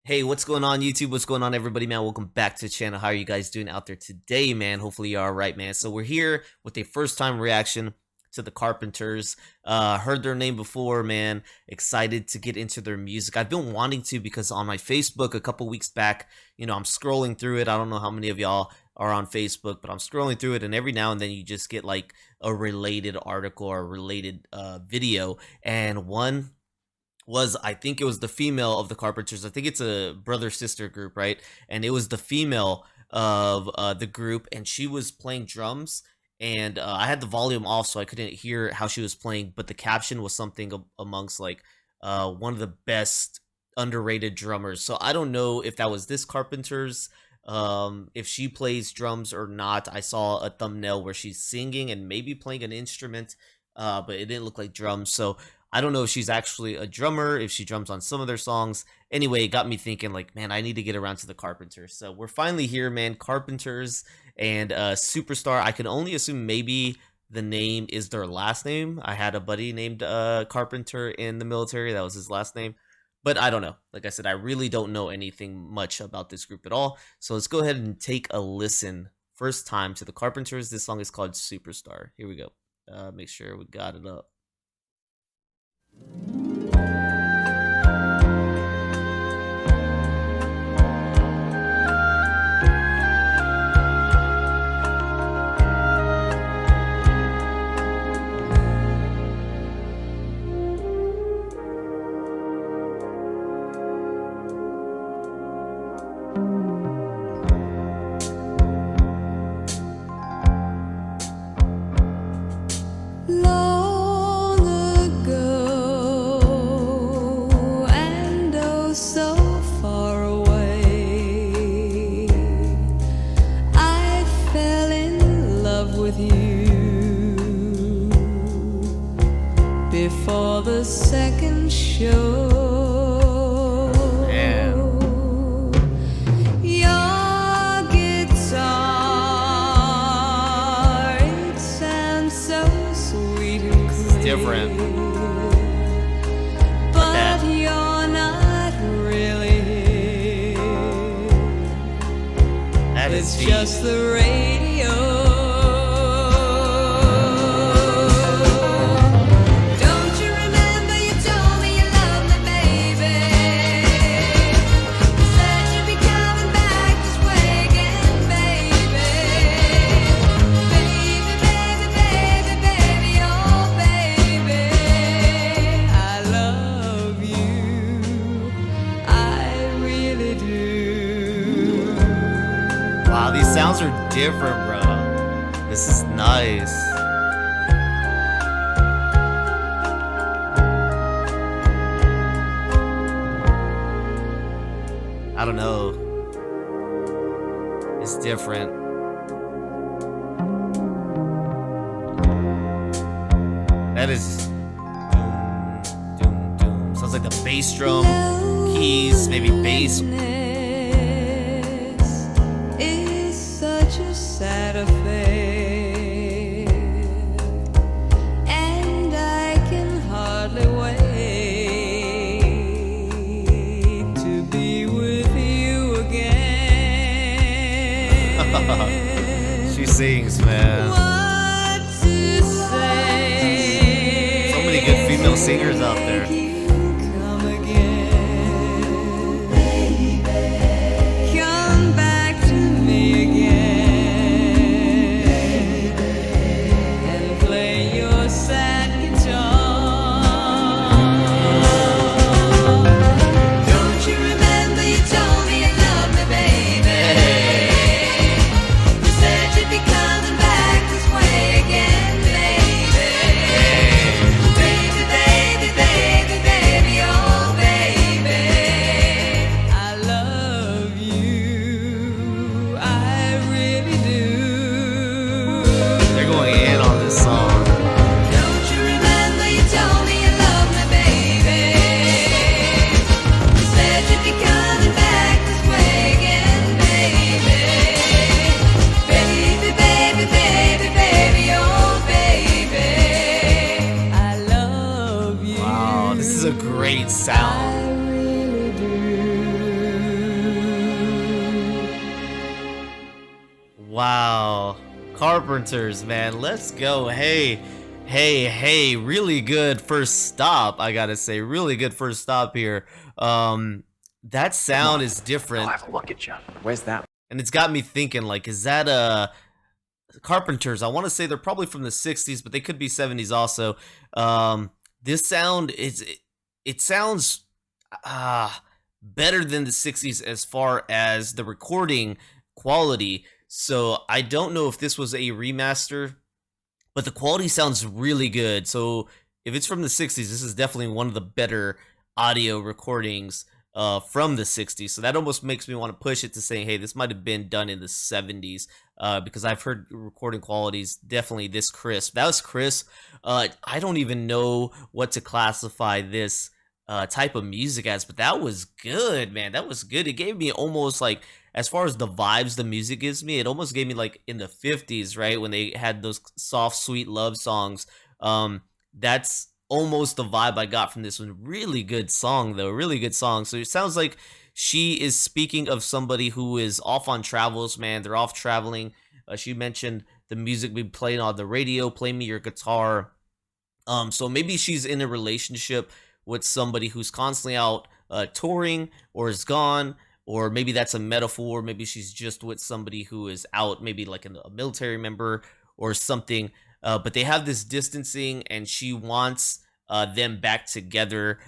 Hey, what's going on YouTube? What's going on everybody, man? Welcome back to the channel. How are you guys doing out there today, man? Hopefully you're all right, man. So we're here with a first time reaction to the Carpenters. Heard their name before, man. Excited to get into their music. I've been wanting to because on my Facebook a couple weeks back, I'm scrolling through it. I don't know how many of y'all are on Facebook, but I'm scrolling through it, and every now and then you just get like a related article or a related video, and one was, I think it was the female of the Carpenters. I think it's a brother sister group, right? And it was the female of the group, and she was playing drums, and I had the volume off so I couldn't hear how she was playing, but the caption was something amongst like one of the best underrated drummers. So I don't know if that was this Carpenters, if she plays drums or not. I saw a thumbnail where she's singing and maybe playing an instrument, but it didn't look like drums. So I don't know if she's actually a drummer, if she drums on some of their songs. Anyway, it got me thinking, like, man, I need to get around to the Carpenters. So we're finally here, man. Carpenters and Superstar. I can only assume maybe the name is their last name. I had a buddy named Carpenter in the military. That was his last name. But I don't know. Like I said, I really don't know anything much about this group at all. So let's go ahead and take a listen first time to the Carpenters. This song is called Superstar. Here we go. Make sure we got it up. Before the second show, man. Your guitar, it sounds so sweet and clear. It's different, but you're not really here. That is it's deep. just the radio. Wow, these sounds are different, bro. This is nice. I don't know. It's different. That is doom, doom, doom. Sounds like the bass drum, keys, maybe bass. Sad affair, and I can hardly wait to be with you again. She sings, man. What to say? So many good female singers out there. Come again, baby. Come back to me again. Baby, Wow. Carpenters, man. Let's go. Hey, really good first stop. I gotta say, really good first stop here. That Come sound on, is I'll different, have a look at you. Where's that? and it's got me thinking, like, is that Carpenters? I want to say they're probably from the 60s, but they could be 70s also. This sound it sounds better than the 60s as far as the recording quality. So I don't know if this was a remaster, but the quality sounds really good. So if it's from the 60s, this is definitely one of the better audio recordings from the 60s. So that almost makes me want to push it to saying, hey, this might have been done in the 70s, because I've heard recording qualities definitely this crisp. That was crisp. I don't even know what to classify this type of music as, but that was good, man. That was good. It gave me almost like, as far as the vibes the music gives me, it almost gave me like in the 50s, right? When they had those soft, sweet love songs. That's almost the vibe I got from this one. Really good song, though. Really good song. So it sounds like she is speaking of somebody who is off on travels, man. They're off traveling. She mentioned the music we playing on the radio, play me your guitar. So maybe she's in a relationship with somebody who's constantly out touring or is gone, or maybe that's a metaphor. Maybe she's just with somebody who is out, maybe like a military member or something. But they have this distancing, and she wants them back together.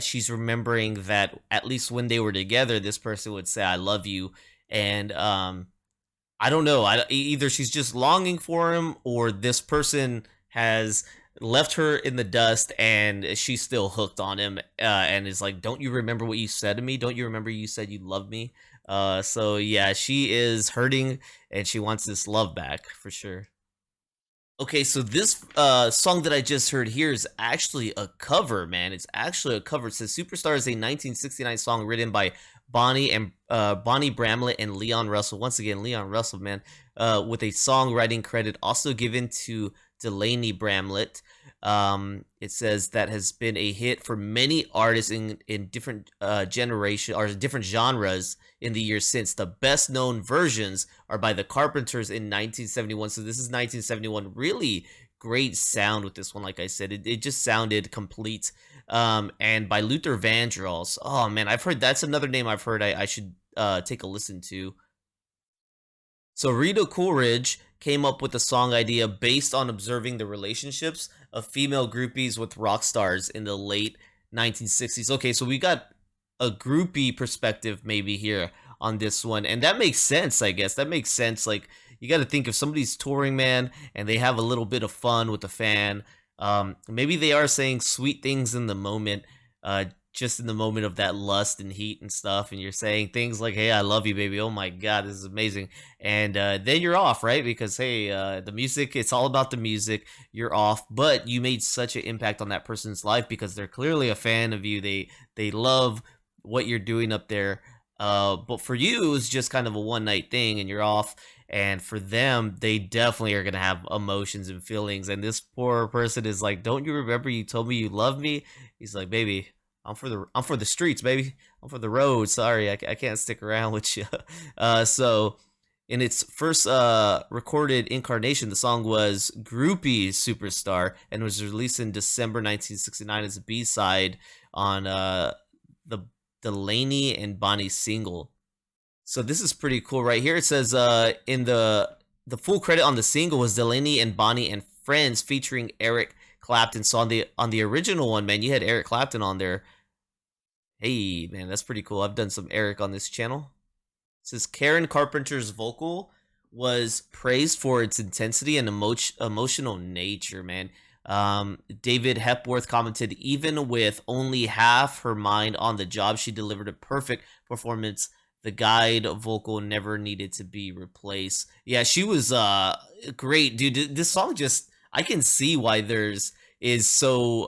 She's remembering that at least when they were together, this person would say, "I love you," and I don't know. Either she's just longing for him, or this person has left her in the dust and she's still hooked on him, and is like, "Don't you remember what you said to me? Don't you remember you said you loved me?" So yeah, she is hurting and she wants this love back for sure. Okay, so this song that I just heard here is actually a cover, man. It's actually a cover. It says "Superstar" is a 1969 song written by Bonnie Bramlett and Leon Russell. Once again, Leon Russell, man, with a songwriting credit also given to Delaney Bramlett. It says that has been a hit for many artists in different generation or different genres in the years since. The best known versions are by the Carpenters in 1971. So this is 1971. Really great sound with this one. Like I said, it just sounded complete. And by Luther Vandross. Oh man, I've heard, that's another name I've heard I should take a listen to. So Rita Coolidge came up with the song idea based on observing the relationships of female groupies with rock stars in the late 1960s. Okay, so we got a groupie perspective maybe here on this one, and that makes sense, I guess. That makes sense. Like, you got to think if somebody's touring, man, and they have a little bit of fun with the fan, maybe they are saying sweet things in the moment, just in the moment of that lust and heat and stuff, and you're saying things like, "Hey, I love you, baby. Oh my god, this is amazing." And then you're off, right? Because hey, the music, it's all about the music. You're off, but you made such an impact on that person's life because they're clearly a fan of you. They love what you're doing up there. But for you, it was just kind of a one night thing, and you're off. And for them, they definitely are gonna have emotions and feelings. And this poor person is like, "Don't you remember you told me you love me?" He's like, "Baby, I'm for the streets, baby. I'm for the road. Sorry, I can't stick around with you." So in its first recorded incarnation, the song was "Groupie Superstar" and was released in December 1969 as a B-side on the Delaney and Bonnie single. So this is pretty cool right here. It says in the full credit on the single was Delaney and Bonnie and Friends featuring Eric Clapton. So on the original one, man, you had Eric Clapton on there. Hey, man, that's pretty cool. I've done some Eric on this channel. It says Karen Carpenter's vocal was praised for its intensity and emotional nature, man. David Hepworth commented, "Even with only half her mind on the job, she delivered a perfect performance. The guide vocal never needed to be replaced." Yeah, she was great, dude. This song just, I can see why there's is so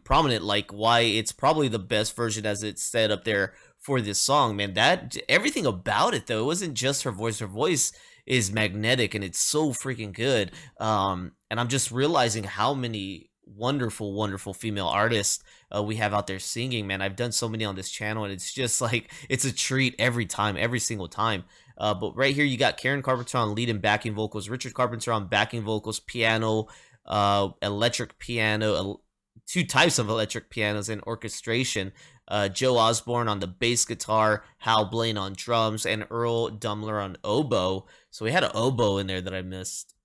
prominent, like why it's probably the best version as it's set up there for this song, man. That everything about it, though, it wasn't just her voice. Her voice is magnetic and it's so freaking good. And I'm just realizing how many wonderful female artists we have out there singing, man. I've done so many on this channel, and it's just like it's a treat every time, every single time. But right here, you got Karen Carpenter on lead and backing vocals, Richard Carpenter on backing vocals, piano, electric piano, two types of electric pianos, and orchestration. Joe Osborne on the bass guitar, Hal Blaine on drums, and Earl Dumler on oboe. So we had an oboe in there that I missed.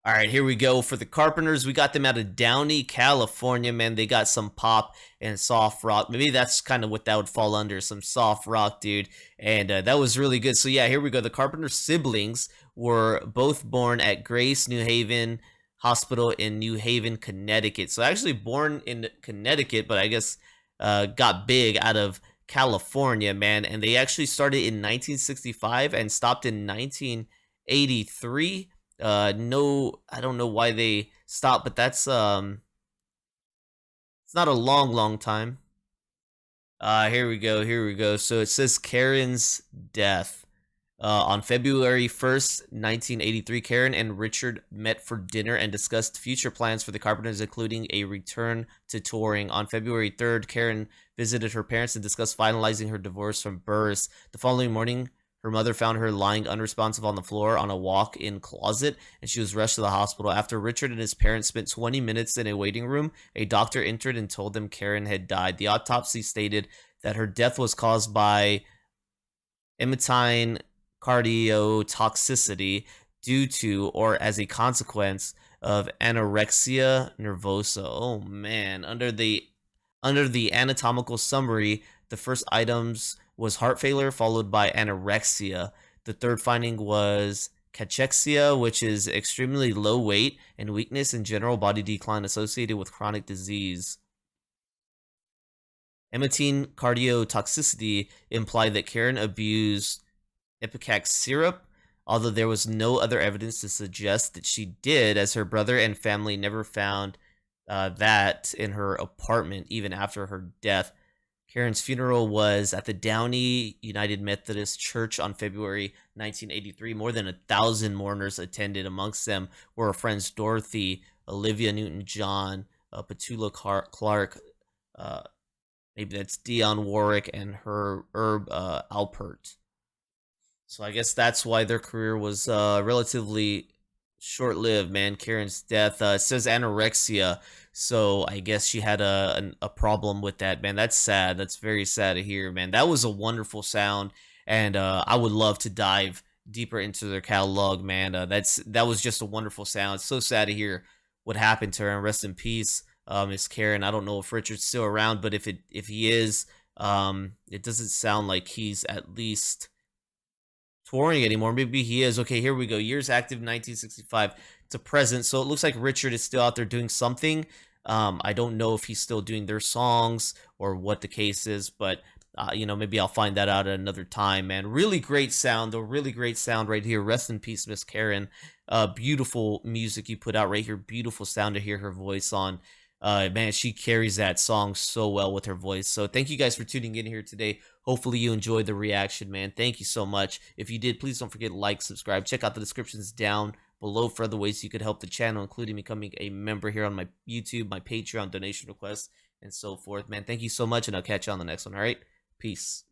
All right, here we go for the Carpenters. We got them out of Downey, California, man. They got some pop and soft rock. Maybe that's kind of what that would fall under, some soft rock, dude. And that was really good. So yeah, here we go. The Carpenter siblings were both born at Grace New Haven Hospital in New Haven, Connecticut. So actually born in Connecticut, but I guess got big out of California, man. And they actually started in 1965 and stopped in 1983. No, I don't know why they stopped, but that's it's not a long time. Here we go. So it says Karen's death. On February 1st, 1983, Karen and Richard met for dinner and discussed future plans for the Carpenters, including a return to touring. On February 3rd, Karen visited her parents and discussed finalizing her divorce from Burris. The following morning, her mother found her lying unresponsive on the floor on a walk-in closet, and she was rushed to the hospital. After Richard and his parents spent 20 minutes in a waiting room, a doctor entered and told them Karen had died. The autopsy stated that her death was caused by hematine cardiotoxicity due to or as a consequence of anorexia nervosa. Oh man, under the anatomical summary, the first items was heart failure followed by anorexia. The third finding was cachexia, which is extremely low weight and weakness and general body decline associated with chronic disease. Hematine cardiotoxicity implied that Karen abused ipecac syrup, although there was no other evidence to suggest that she did, as her brother and family never found that in her apartment even after her death. Karen's funeral was at the Downey United Methodist Church on February 1983. More than 1,000 mourners attended. Amongst them were her friends Dorothy, Olivia Newton-John, Petula Clark, maybe that's Dionne Warwick, and her Herb Alpert. So I guess that's why their career was relatively short-lived, man. Karen's death. It says anorexia, so I guess she had a problem with that, man. That's sad. That's very sad to hear, man. That was a wonderful sound, and I would love to dive deeper into their catalog, man. That was just a wonderful sound. It's so sad to hear what happened to her, and rest in peace, Miss Karen. I don't know if Richard's still around, but if he is, it doesn't sound like he's at least touring anymore. Maybe he is. Okay, here we go. Years active, 1965 to present. So it looks like Richard is still out there doing something. I don't know if he's still doing their songs or what the case is, but maybe I'll find that out at another time, man. Really great sound, though. Really great sound right here. Rest in peace, Miss Karen. Beautiful music you put out right here. Beautiful sound to hear her voice on. Man, she carries that song so well with her voice. So thank you guys for tuning in here today. Hopefully you enjoyed the reaction, man. Thank you so much. If you did, please don't forget to like, subscribe. Check out the descriptions down below for other ways you could help the channel, including becoming a member here on my YouTube, my Patreon, donation requests, and so forth, man. Thank you so much, and I'll catch you on the next one. All right, peace.